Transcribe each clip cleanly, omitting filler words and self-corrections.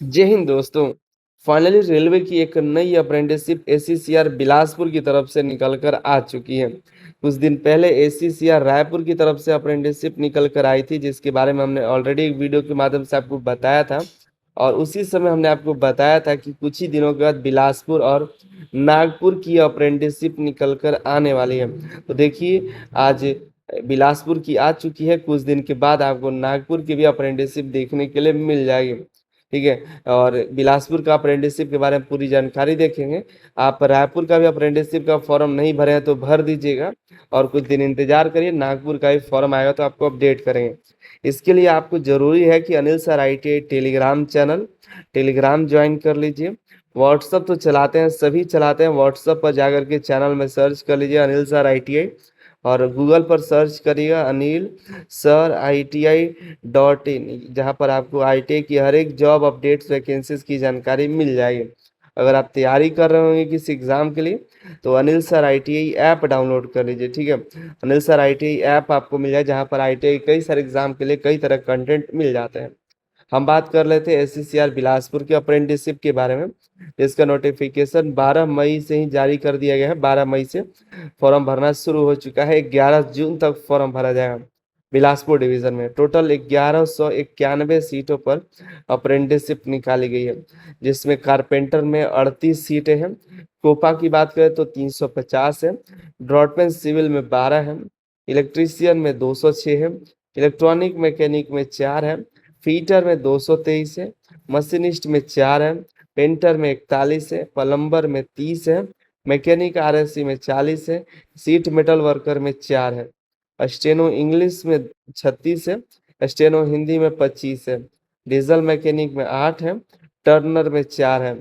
जय हिंद दोस्तों। Finally railway की एक नई अप्रेंटिसशिप एससीसीआर बिलासपुर की तरफ से निकल कर आ चुकी है। कुछ दिन पहले एससीसीआर रायपुर की तरफ से अप्रेंटिसशिप निकल कर आई थी, जिसके बारे में हमने ऑलरेडी एक वीडियो के माध्यम से आपको बताया था। और उसी समय हमने आपको बताया था कि कुछ ही दिनों के बाद बिलासपुर और नागपुर की अप्रेंटिसशिप निकल कर आने वाली है। तो देखिए, आज बिलासपुर की आ चुकी है, कुछ दिन के बाद आपको नागपुर की भी अप्रेंटिसशिप देखने के लिए मिल जाएगी। ठीक है। और बिलासपुर का अप्रेंटिसशिप के बारे में पूरी जानकारी देखेंगे। आप रायपुर का भी अप्रेंटिसशिप का फॉर्म नहीं भरे हैं तो भर दीजिएगा, और कुछ दिन इंतजार करिए, नागपुर का भी फॉर्म आएगा तो आपको अपडेट करेंगे। इसके लिए आपको जरूरी है कि Anil sir ITI Telegram channel Telegram join कर लीजिए। व्हाट्सअप तो चलाते हैं, सभी चलाते हैं। व्हाट्सअप पर जाकर के चैनल में सर्च कर लीजिए अनिल सर ITI, और गूगल पर सर्च करिएगा अनिल सर ITI.in, जहाँ पर आपको ITI की हर एक जॉब अपडेट्स वैकेंसीज की जानकारी मिल जाएगी। अगर आप तैयारी कर रहे होंगे किसी एग्जाम के लिए तो Anil sir ITI app download कर लीजिए। ठीक है। अनिल सर ITI ऐप आपको मिल जाए, जहाँ पर ITI कई सारे एग्जाम के लिए कई तरह कंटेंट मिल जाते हैं। हम बात कर रहे थे SCCR बिलासपुर के अप्रेंटिसशिप के बारे में। इसका नोटिफिकेशन 12 मई से ही जारी कर दिया गया है। 12 मई से फॉर्म भरना शुरू हो चुका है। 11 जून तक फॉर्म भरा जाएगा। बिलासपुर डिवीजन में टोटल 1191 सीटों पर अप्रेंटिसशिप निकाली गई है, जिसमें कारपेंटर में 38 सीटें हैं। कोपा की बात करें तो 350 है। ड्रॉटमैन सिविल में 12 है। इलेक्ट्रीशियन में 206 है। इलेक्ट्रॉनिक मैकेनिक में 4 है। फीटर में 223 है। मशीनिस्ट में 4 है। पेंटर में 41 है। प्लम्बर में 30 है। मैकेनिक RSC में 40 है। सीट मेटल वर्कर में 4 है। स्टेनो इंग्लिश में 36 है। स्टेनो हिंदी में 25 है। डीजल मैकेनिक में 8 है। टर्नर में 4 है।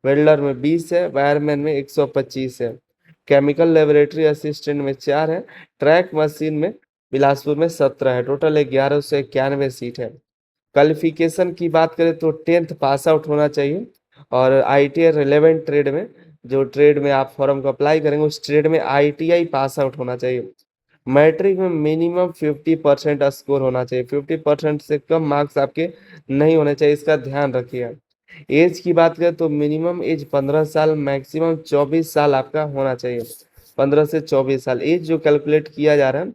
वेल्डर में 20 है। वायरमैन में 125 है। केमिकल लेबोरेटरी असिस्टेंट में 4 है। ट्रैक मशीन में बिलासपुर में 17 है। टोटल 1191 सीट है। क्वालिफिकेशन की बात करें तो 10th पास आउट होना चाहिए, और ITI रिलेवेंट ट्रेड में, जो ट्रेड में आप फॉर्म को अप्लाई करेंगे उस ट्रेड में ITI पास आउट होना चाहिए। मैट्रिक में मिनिमम 50% स्कोर होना चाहिए। 50% से कम मार्क्स आपके नहीं होने चाहिए, इसका ध्यान रखिए। एज की बात करें तो मिनिमम एज 15 साल, मैक्सिमम 24 साल आपका होना चाहिए। 15 से 24 साल एज जो कैलकुलेट किया जा रहा है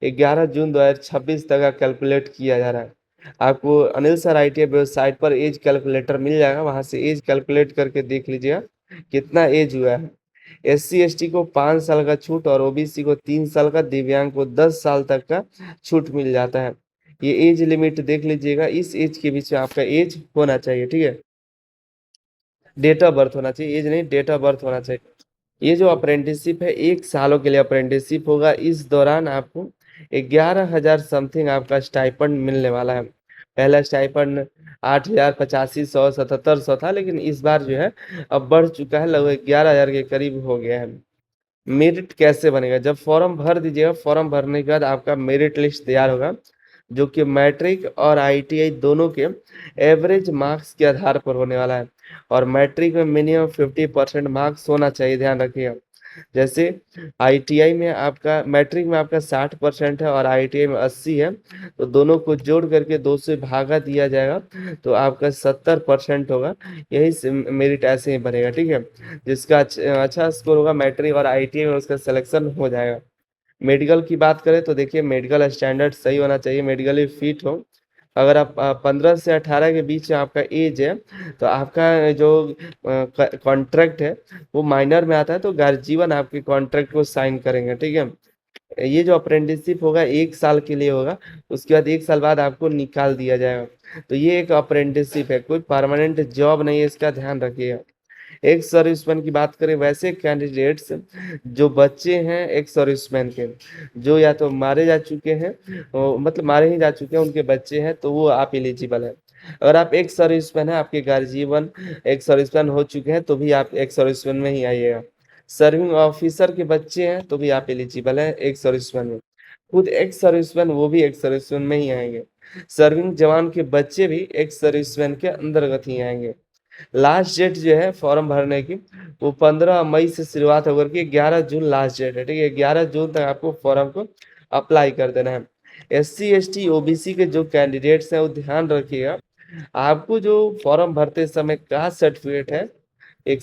11 जून 2026 तक का कैलकुलेट किया जा रहा है। आपको अनिल सर ITI वेबसाइट पर एज कैलकुलेटर मिल जाएगा, वहां से एज कैलकुलेट करके देख लीजिएगा कितना एज हुआ है। SC ST को 5 साल का छूट, और OBC को 3 साल का, दिव्यांग को 10 साल तक का छूट मिल जाता है। ये एज लिमिट देख लीजिएगा, इस एज के बीच में आपका एज होना चाहिए। ठीक है। डेट ऑफ बर्थ होना चाहिए, एज नहीं, डेट ऑफ बर्थ होना चाहिए। ये जो अप्रेंटिसशिप है 1 सालों के लिए अप्रेंटिसशिप होगा। इस दौरान आपको 11,000 समथिंग आपका स्टाइपेंड मिलने वाला है। पहला स्टाइपेंड 8,000, 8500, 7700 था, लेकिन इस बार जो है अब बढ़ चुका है, लगभग 11,000 के करीब हो गया है। मेरिट कैसे बनेगा? जब फॉर्म भर दीजिएगा, फॉर्म भरने के बाद आपका मेरिट लिस्ट तैयार होगा, जो कि मैट्रिक और ITI दोनों के एवरेज मार्क्स के आधार पर होने वाला है। और मैट्रिक में मिनिमम 50% मार्क्स होना चाहिए, ध्यान रखिएगा। जैसे ITI में आपका, मैट्रिक में आपका 60% है और ITI में 80 है, तो दोनों को जोड़ करके 2 से भागा दिया जाएगा तो आपका 70% होगा। यही मेरिट ऐसे ही बनेगा। ठीक है। जिसका अच्छा स्कोर होगा मैट्रिक और ITI में, उसका सिलेक्शन हो जाएगा। मेडिकल की बात करें तो देखिए, मेडिकल स्टैंडर्ड सही होना चाहिए, मेडिकली फिट हो। अगर आप 15 से 18 के बीच में आपका एज है तो आपका जो कॉन्ट्रैक्ट है वो माइनर में आता है, तो गार्जियन आपके कॉन्ट्रैक्ट को साइन करेंगे। ठीक है। ये जो अप्रेंटिसशिप होगा 1 साल के लिए होगा, उसके बाद 1 साल बाद आपको निकाल दिया जाएगा। तो ये एक अप्रेंटिसशिप है, कोई परमानेंट जॉब नहीं है, इसका ध्यान रखिएगा। एक्स सर्विसमैन की बात करें, वैसे कैंडिडेट्स जो बच्चे हैं एक्स सर्विसमैन के, जो या तो मारे जा चुके हैं, मतलब मारे ही जा चुके हैं, उनके बच्चे हैं, तो वो आप एलिजिबल है। अगर आप एक्स सर्विसमैन है, आपके गार्जियन एक्स सर्विसमैन हो चुके हैं, तो भी आप एक्स सर्विसमैन में ही आइएगा। सर्विंग ऑफिसर के बच्चे हैं तो भी आप एलिजिबल है एक्स सर्विसमैन में। खुद एक्स सर्विसमैन, वो भी एक्स सर्विसमैन में ही आएंगे। सर्विंग जवान के बच्चे भी एक्स सर्विसमैन के अंतर्गत ही आएंगे। लास्ट डेट जो है फॉर्म भरने की, वो 15 मई से शुरुआत होकर के 11 जून लास्ट डेट है। ठीक है। 11 जून तक आपको फॉर्म को अप्लाई कर देना है। SC ST OBC के जो कैंडिडेट्स हैं वो ध्यान रखिएगा, आपको जो फॉर्म भरते समय कास्ट सर्टिफिकेट है, एक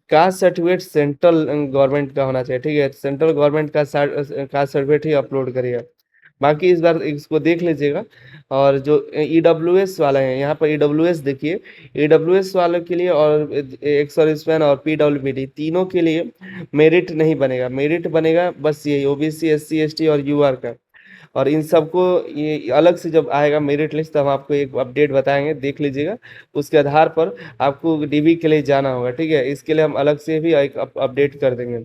कास्ट सर्टिफिकेट सेंट्रल गवर्नमेंट का होना चाहिए, ठीक है, सेंट्रल गवर्नमेंट का कास्ट सर्टिफिकेट ही अपलोड करिएगा। बाकी इस बार इसको देख लीजिएगा। और जो ईडब्ल्यूएस वाला है, यहाँ पर ईडब्ल्यूएस देखिए, ईडब्ल्यूएस वालों के लिए और एक्स सर्विसमैन और पीडब्ल्यूबीडी तीनों के लिए मेरिट नहीं बनेगा। मेरिट बनेगा बस ये ओबीसी, एससी, एसटी और यूआर का। और इन सबको ये अलग से जब आएगा मेरिट लिस्ट, तब आपको एक अपडेट बताएंगे, देख लीजिएगा। उसके आधार पर आपको डीबी के लिए जाना होगा, ठीक है, इसके लिए हम अलग से भी एक अपडेट कर देंगे।